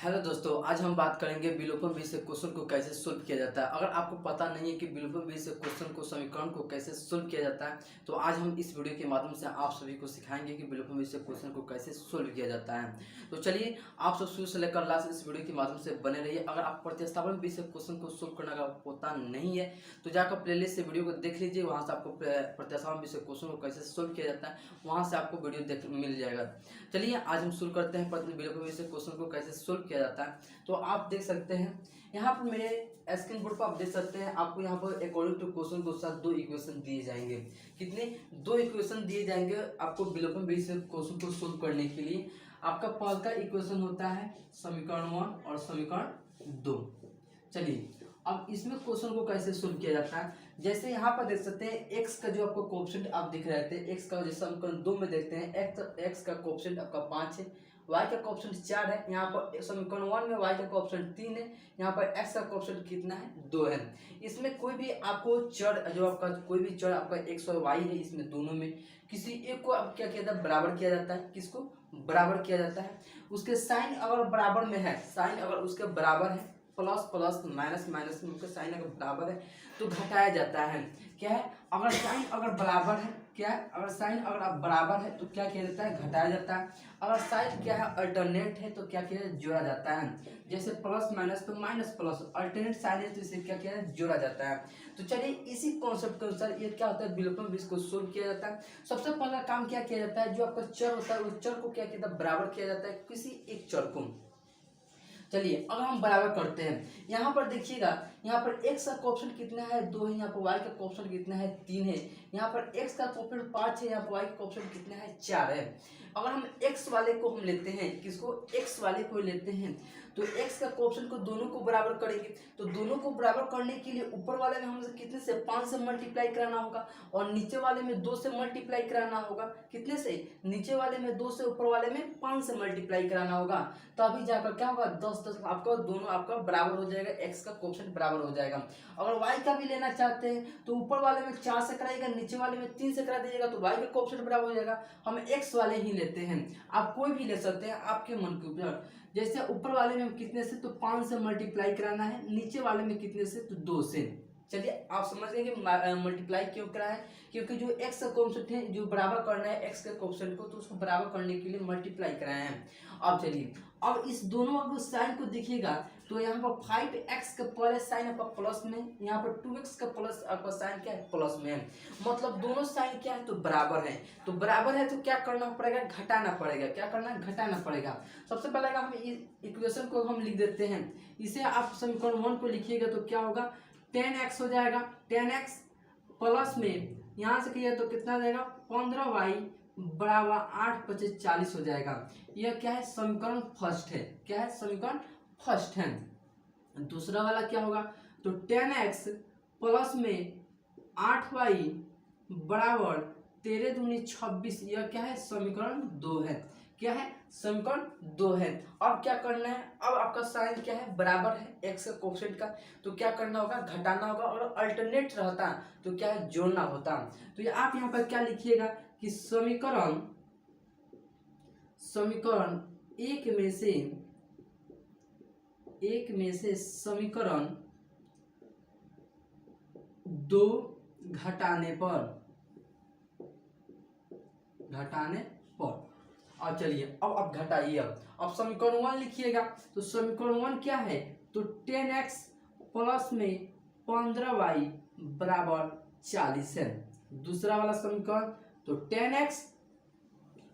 Hello दोस्तों, आज हम बात करेंगे विलोपन विधि से क्वेश्चन को कैसे सोल्व किया जाता है। अगर आपको पता नहीं है कि विलोपन विधि से क्वेश्चन को समीकरण को कैसे सोल्व किया जाता है, तो आज हम इस वीडियो के माध्यम से आप सभी को सिखाएंगे कि विलोपन विधि से क्वेश्चन को कैसे सोल्व किया जाता है। तो चलिए, आप सब शुरू से लेकर लास्ट इस वीडियो के माध्यम से बने रहिए। अगर आप प्रतिस्थापन विधि से क्वेश्चन को सोल्व करने का पता नहीं है तो जाकर प्लेलिस्ट से वीडियो को देख लीजिए। वहाँ से आपको प्रतिस्थापन विधि से क्वेश्चन को कैसे सोल्व किया जाता है, वहाँ से आपको वीडियो मिल जाएगा। चलिए, आज हम शुरू करते हैं विलोपन विधि से क्वेश्चन को कैसे सोल्व किया जाता है। तो आप देख सकते हैं यहाँ पर मेरे स्क्रीन बोर्ड पर आप देख सकते हैं, आपको यहाँ पर अकॉर्डिंग टू क्वेश्चन के साथ दो इक्वेशन दिए जाएंगे। कितने? दो इक्वेशन दिए जाएंगे आपको विलोपन विधि से क्वेश्चन को सोल्व करने के लिए। आपका पहला इक्वेशन होता है समीकरण 1 और समीकरण 2। चलिए, अब इसमें क्वेश्चन को कैसे सोल्व किया जाता है, जैसे यहाँ पर देख सकते हैं एक्स का जो आपको कोएफिशिएंट आप दिख रहे थे, एक्स का जैसे समीकरण 2 में देखते हैं एक्स का कोएफिशिएंट आपका 5 है, y का कोएफिशिएंट 4 है। यहाँ पर समीकरण 1 में y का कोएफिशिएंट 3 है, यहाँ पर x का कोएफिशिएंट कितना है? 2 है। इसमें कोई भी आपको चर जो आपका कोई भी चर आपका x और y है, इसमें दोनों में किसी एक को अब क्या किया जाता है? बराबर किया जाता है। किसको बराबर किया जाता है? उसके साइन अगर बराबर में है, साइन अगर उसके बराबर है, प्लस प्लस माइनस माइनस में उसका साइन अगर बराबर है तो घटाया जाता है। क्या है? अगर साइन अगर बराबर है, क्या है? अगर साइन अगर आप बराबर है तो क्या किया जाता है? घटाया जाता है। अगर साइन क्या है? अल्टरनेट है तो क्या किया? जोड़ा जाता है। जैसे प्लस माइनस तो माइनस प्लस, अल्टरनेट साइन है तो इसे क्या किया? जोड़ा जाता है। तो चलिए, इसी कॉन्सेप्ट के अनुसार ये क्या होता है? विलोपन विधि को सोल्व किया जाता है। सबसे पहला काम क्या किया जाता है? जो आपका चर होता है उस चर को क्या किया जाता है? बराबर किया जाता है किसी एक चर को। चलिए, अब हम बराबर करते हैं। यहाँ पर देखिएगा, यहाँ पर x का कोएफिशिएंट कितना है? 2 है। यहाँ पर y का कोएफिशिएंट कितना है? 3 है। यहाँ पर x का कोएफिशिएंट 5 है, यहाँ पर y का कोएफिशिएंट कितना है? 4 है। अगर हम x वाले को हम लेते हैं, किसको? x वाले को लेते हैं, तो x का कोएफिशिएंट को दोनों को बराबर करेंगे। तो दोनों को बराबर करने के लिए ऊपर वाले में हमें कितने से? 5 से मल्टीप्लाई कराना होगा, और नीचे वाले में 2 से मल्टीप्लाई कराना होगा। कितने से? नीचे वाले में 2 से, ऊपर वाले में 5 से मल्टीप्लाई कराना होगा। तभी जाकर क्या होगा? 10 10 आपका दोनों आपका बराबर हो जाएगा, x का कोएफिशिएंट बराबर हो जाएगा। अगर y का भी लेना चाहते हैं तो ऊपर वाले में 4 से कराइएगा, नीचे वाले में 3 से करा दीजिएगा, तो y का कोएफिशिएंट बराबर हो जाएगा। हम x वाले ही लेते हैं, आप कोई भी ले सकते हैं आपके मन के ऊपर। जैसे ऊपर वाले में कितने से? तो 5 से मल्टीप्लाई कराना है, नीचे वाले में कितने से? तो 2 से। चलिए, आप समझ गए कि मल्टीप्लाई क्यों करा है? क्योंकि जो x का कोएफिशिएंट है, जो बराबर करना है x के कोएफिशिएंट को, तो उसको बराबर करने के लिए मल्टीप्लाई कराए हैं। अब चलिए, अब इस दोनों अगर साइन को देखिएगा तो यहाँ पर 5x का पहले साइन आपका प्लस में, यहाँ पर 2x का प्लस आपका साइन क्या है? प्लस में है। मतलब दोनों साइन क्या है? तो बराबर है। तो बराबर है तो क्या करना पड़ेगा? घटाना पड़ेगा। क्या करना? घटाना पड़ेगा। सबसे पहले हम इस इक्वेशन को हम लिख देते हैं। इसे आप समीकरण 1 को लिखिएगा तो क्या होगा? 10x हो जाएगा। 10x प्लस में यहाँ से किया तो कितना आ जाएगा? 15y बराबर 8 25 40 हो जाएगा। यह क्या है? समीकरण फर्स्ट है। क्या है? समीकरण फर्स्ट है। दूसरा वाला क्या होगा? तो 10x प्लस में 8y बराबर 13 दूनी 26, यह क्या है? समीकरण 2 है। क्या है? समीकरण 2 है। अब क्या करना है? अब आपका साइन क्या है? बराबर है x का कोएफिशिएंट का, तो क्या करना होगा? घटाना होगा। और अल्टरनेट रहता तो क्या है? जोड़ना होता। तो ये आप यहाँ पर क्या लिखिएगा कि समीकरण एक में से समीकरण 2 घटाने पर। अब चलिए, अब आप घटाइए। अब समीकरण 1 लिखिएगा, तो समीकरण 1 क्या है? तो 10x प्लस में 15y बराबर 40 है। दूसरा वाला समीकरण तो 10x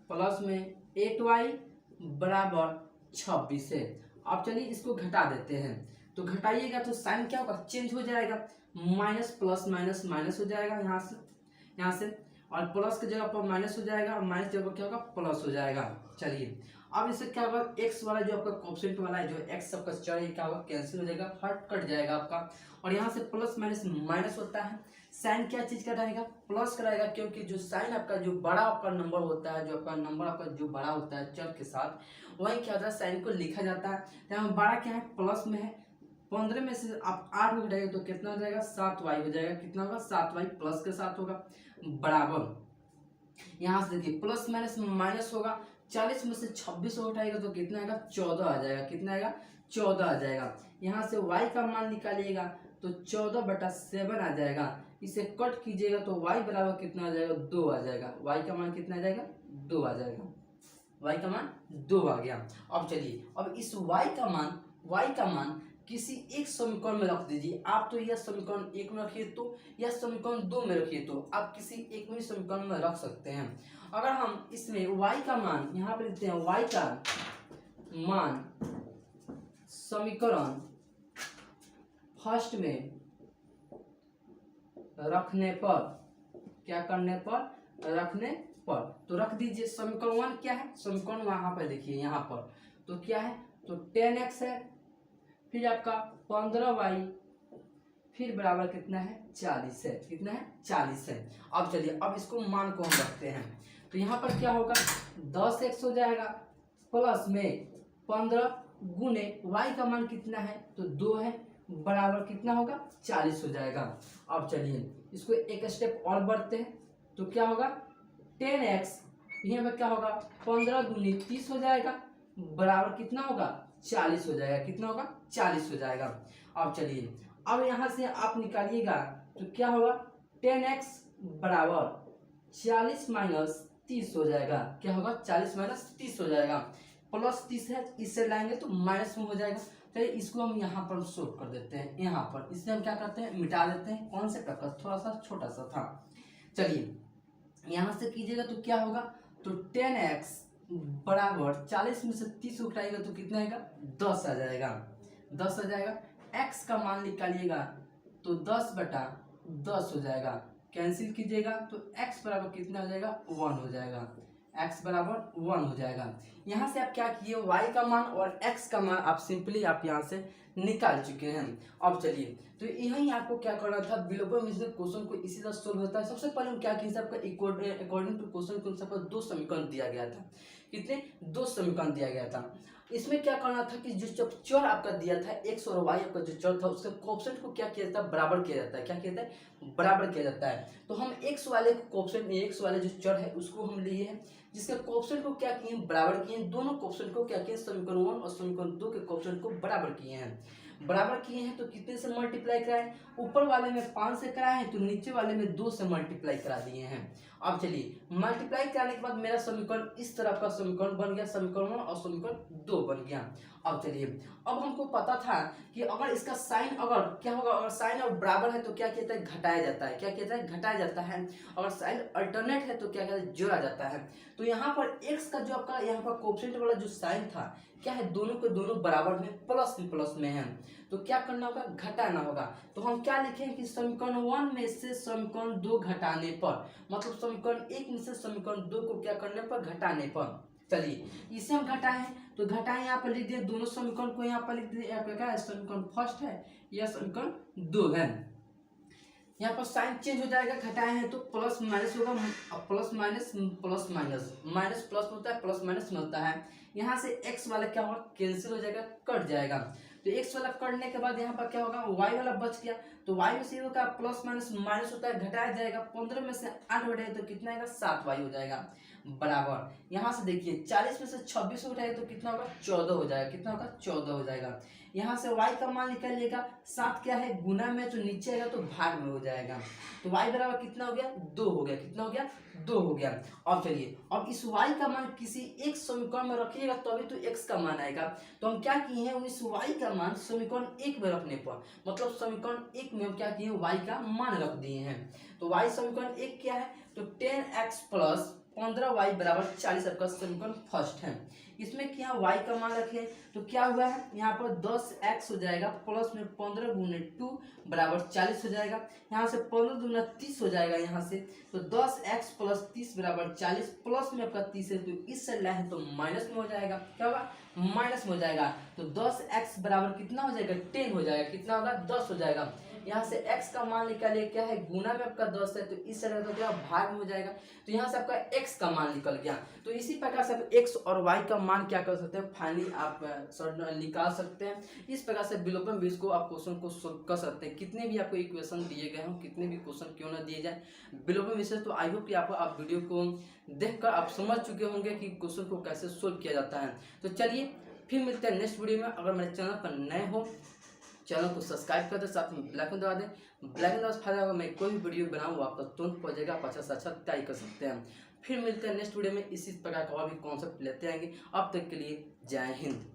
प्लस में 8y बराबर 26 है। अब चलिए, इसको घटा देते हैं। तो घटाइएगा तो साइन क्या होगा? चेंज हो जाएगा, माइनस प्लस माइनस माइनस हो जाएगा यहाँ से, और प्लस की जगह पर माइनस हो जाएगा, और माइनस जगह क्या होगा? प्लस हो जाएगा। चलिए, अब इससे क्या होगा? x वाला जो आपका कोएफिशिएंट वाला है, जो x सबका चर है, क्या होगा? कैंसिल हो जाएगा, हट कट जाएगा आपका। और यहाँ से प्लस माइनस माइनस होता है। साइन क्या चीज का रहेगा? प्लस कराएगा, क्योंकि जो साइन आपका जो बड़ा आपका नंबर होता है, जो आपका नंबर आपका जो बड़ा होता है चर के साथ, वही क्या होता है? साइन को लिखा जाता है। यहाँ बड़ा क्या है? प्लस में है। 15 में से आप 8 हो जाएगा तो कितना हो जाएगा? 7y हो जाएगा। कितना होगा? 7y प्लस के साथ होगा, बराबर। यहाँ से देखिए, प्लस माइनस माइनस होगा, 40 में से 26 उठाएगा तो कितना आएगा 14 आ जाएगा। कितना आएगा 14 आ जाएगा। यहाँ से y का मान निकालिएगा तो 14/7 आ जाएगा। इसे कट कीजिएगा तो y बराबर कितना आ जाएगा 2 आ जाएगा। y का मान कितना आ जाएगा 2 आ जाएगा। y का मान 2 आ गया। अब चलिए अब इस y का मान किसी एक समीकरण में रख दीजिए। आप तो यह समीकरण 1 में रखिए तो यह समीकरण 2 में रखिए तो आप किसी एक में समीकरण में रख सकते हैं। अगर हम इसमें y का मान यहाँ पर लिखते हैं, y का मान समीकरण फर्स्ट में रखने पर, क्या करने पर, रखने पर, तो रख दीजिए। समीकरण 1 क्या है, समीकरण वहां पर देखिए यहाँ पर तो क्या है, तो 10x है, फिर आपका 15y, फिर बराबर कितना है 40 है। कितना है 40 है। अब चलिए अब इसको मान को हम रखते हैं तो यहाँ पर क्या होगा 10x हो जाएगा प्लस में 15 गुने y का मान कितना है तो 2 है, बराबर कितना होगा 40 हो जाएगा। अब चलिए इसको एक स्टेप और बढ़ते हैं तो क्या होगा 10x, यहाँ पर क्या होगा 15 दूनी 30 हो जाएगा, बराबर कितना होगा 40 हो जाएगा। कितना होगा 40 हो जाएगा। अब चलिए अब यहाँ से आप निकालिएगा तो क्या होगा 10x बराबर 40 माइनस 30 हो जाएगा। क्या होगा 40 माइनस 30 हो जाएगा। प्लस 30 है, इससे लाएंगे तो माइनस में हो जाएगा। चलिए इसको हम यहाँ पर सोल्व कर देते हैं। यहाँ पर इससे हम क्या करते हैं मिटा देते हैं। कौन से का थोड़ा सा छोटा सा था। चलिए यहाँ से कीजिएगा तो क्या होगा तो 10x बराबर 40 में से 30 उठाएगा तो कितना आएगा 10 आ जाएगा। 10 आ जाएगा। x का मान निकालिएगा तो 10/10 हो जाएगा। कैंसिल कीजिएगा तो x बराबर कितना हो जाएगा 1 हो जाएगा। x बराबर 1 हो जाएगा। यहाँ से आप क्या किए y का मान और x का मान आप सिंपली आप यहाँ से निकाल चुके हैं। अब चलिए तो यही आपको क्या करना था, बिलोपो मिश्रित क्वेश्चन को इसी तरह सोल्व होता है। सबसे पहले हम क्या किए, आपका अकॉर्डिंग टू क्वेश्चन के अनुसार 2 समीकरण दिया गया था। कितने 2 समीकरण दिया गया था। इसमें क्या करना था कि जो जब चर आपका दिया था x और y आपका जो चर था उसके कोएफिशिएंट को क्या किया जाता है बराबर किया जाता है। क्या किया जाता है बराबर किया जाता है। तो हम x वाले कोएफिशिएंट x वाले जो चर है उसको हम लिए हैं, जिसके कोएफिशिएंट को क्या किए बराबर किए। दोनों कोएफिशिएंट को क्या किए समीकरण 1 और समीकरण 2 के कोएफिशिएंट को बराबर किए हैं। बराबर किए हैं तो कितने से मल्टीप्लाई कराए, ऊपर वाले में 5 से कराए हैं तो नीचे वाले में 2 से मल्टीप्लाई करा दिए हैं। अब चलिए मल्टीप्लाई कराने के बाद मेरा समीकरण इस तरह का समीकरण बन गया, समीकरण 1 और समीकरण 2 बन गया। अब चलिए अब हमको पता था कि अगर इसका साइन अगर क्या होगा, अगर साइन और बराबर है तो क्या कहता है घटाया जाता है। क्या कहता है घटाया जाता है। अगर साइन अल्टरनेट है तो क्या कहता है जोड़ा जाता है। तो यहाँ पर x का जो आपका यहाँ पर कोएफिशिएंट वाला जो साइन था क्या है दोनों के दोनों बराबर में प्लस में है तो क्या करना होगा घटाना होगा। तो हम क्या लिखें कि समीकरण 1 में से समीकरण 2 घटाने पर, मतलब समीकरण 1 में से समीकरण 2 को क्या करने पर घटाने पर। चलिए इसे हम घटाएं तो घटाएं, यहाँ पर लिख दिए दोनों समीकरण को, यहाँ पर लिख दिए आपका क्या है समीकरण फर्स्ट है या समीकरण 2 है। यहाँ पर साइन चेंज हो जाएगा, घटाए हैं तो प्लस माइनस होगा, plus minus plus minus, minus plus होता है प्लस माइनस होता है। यहाँ से x वाला क्या होगा कैंसिल हो जाएगा कट जाएगा। तो x वाला कटने के बाद यहाँ पर क्या होगा y वाला बच गया। तो y में से होगा प्लस माइनस माइनस होता है घटाया जाएगा। 15 में से 8 घटाए तो कितना आएगा 7y हो जाएगा बराबर। यहाँ से देखिए 40 में से 26 उठाए तो कितना होगा 14 हो जाएगा। कितना होगा 14 हो जाएगा। यहाँ से y का मान निकालिएगा, 7 क्या है गुना में तो नीचे आएगा तो भाग में हो जाएगा। तो y बराबर कितना हो गया 2 हो गया। कितना हो गया 2 हो गया। अब चलिए अब इस y का मान किसी एक समीकरण में रखिएगा तभी तो x का मान आएगा। तो हम क्या किए हैं इस y का मान समीकरण 1 में रखने पर, मतलब समीकरण 1 में हम क्या किए y का मान रख दिए हैं। तो y समीकरण 1 क्या है तो 10x प्लस 15y बराबर 40 आपका समीकरण फर्स्ट है। इसमें क्या y का मान रखे तो क्या हुआ है यहाँ पर 10x हो जाएगा प्लस में 15 गुने 2 बराबर 40 हो जाएगा। यहाँ से 15 दूना 30 हो जाएगा। यहाँ से तो 10x प्लस 30 बराबर 40, प्लस में आपका 30 है तो इस साइड लाए हैं तो माइनस में हो जाएगा। क्या होगा माइनस में हो जाएगा। तो 10x बराबर कितना हो जाएगा 10 हो जाएगा। कितना होगा 10 हो जाएगा। यहाँ से x का मान निकालिए, क्या है गुना में आपका 10 है, तो इस तरह का क्या भाग में हो जाएगा, तो यहाँ से आपका x का मान निकल गया। तो इसी प्रकार से आप x और y का मान क्या कर सकते हैं, फाइनली आप निकाल सकते हैं। इस प्रकार से विलोपन विधि को आप क्वेश्चन को सोल्व कर सकते हैं, कितने भी आपको इक्वेशन दिए गए हों, कितने भी क्वेश्चन क्यों ना दिए जाए विलोपन विधि से। तो आई होप कि आप वीडियो को देखकर आप समझ चुके होंगे कि क्वेश्चन को कैसे सोल्व किया जाता है। तो चलिए फिर मिलते हैं नेक्स्ट वीडियो में। अगर मेरे चैनल पर नए हो, चैनल को सब्सक्राइब कर दें, साथ में बेल आइकन दबा दें। बेल आइकन दबाने से फायदा होगा, मैं कोई भी वीडियो बनाऊँ आपको तुरंत पहुंच जाएगा, आप अच्छा से अच्छा तैयारी कर सकते हैं। फिर मिलते हैं नेक्स्ट वीडियो में, इसी प्रकार का और भी कॉन्सेप्ट लेते आएंगे। अब तक के लिए जय हिंद।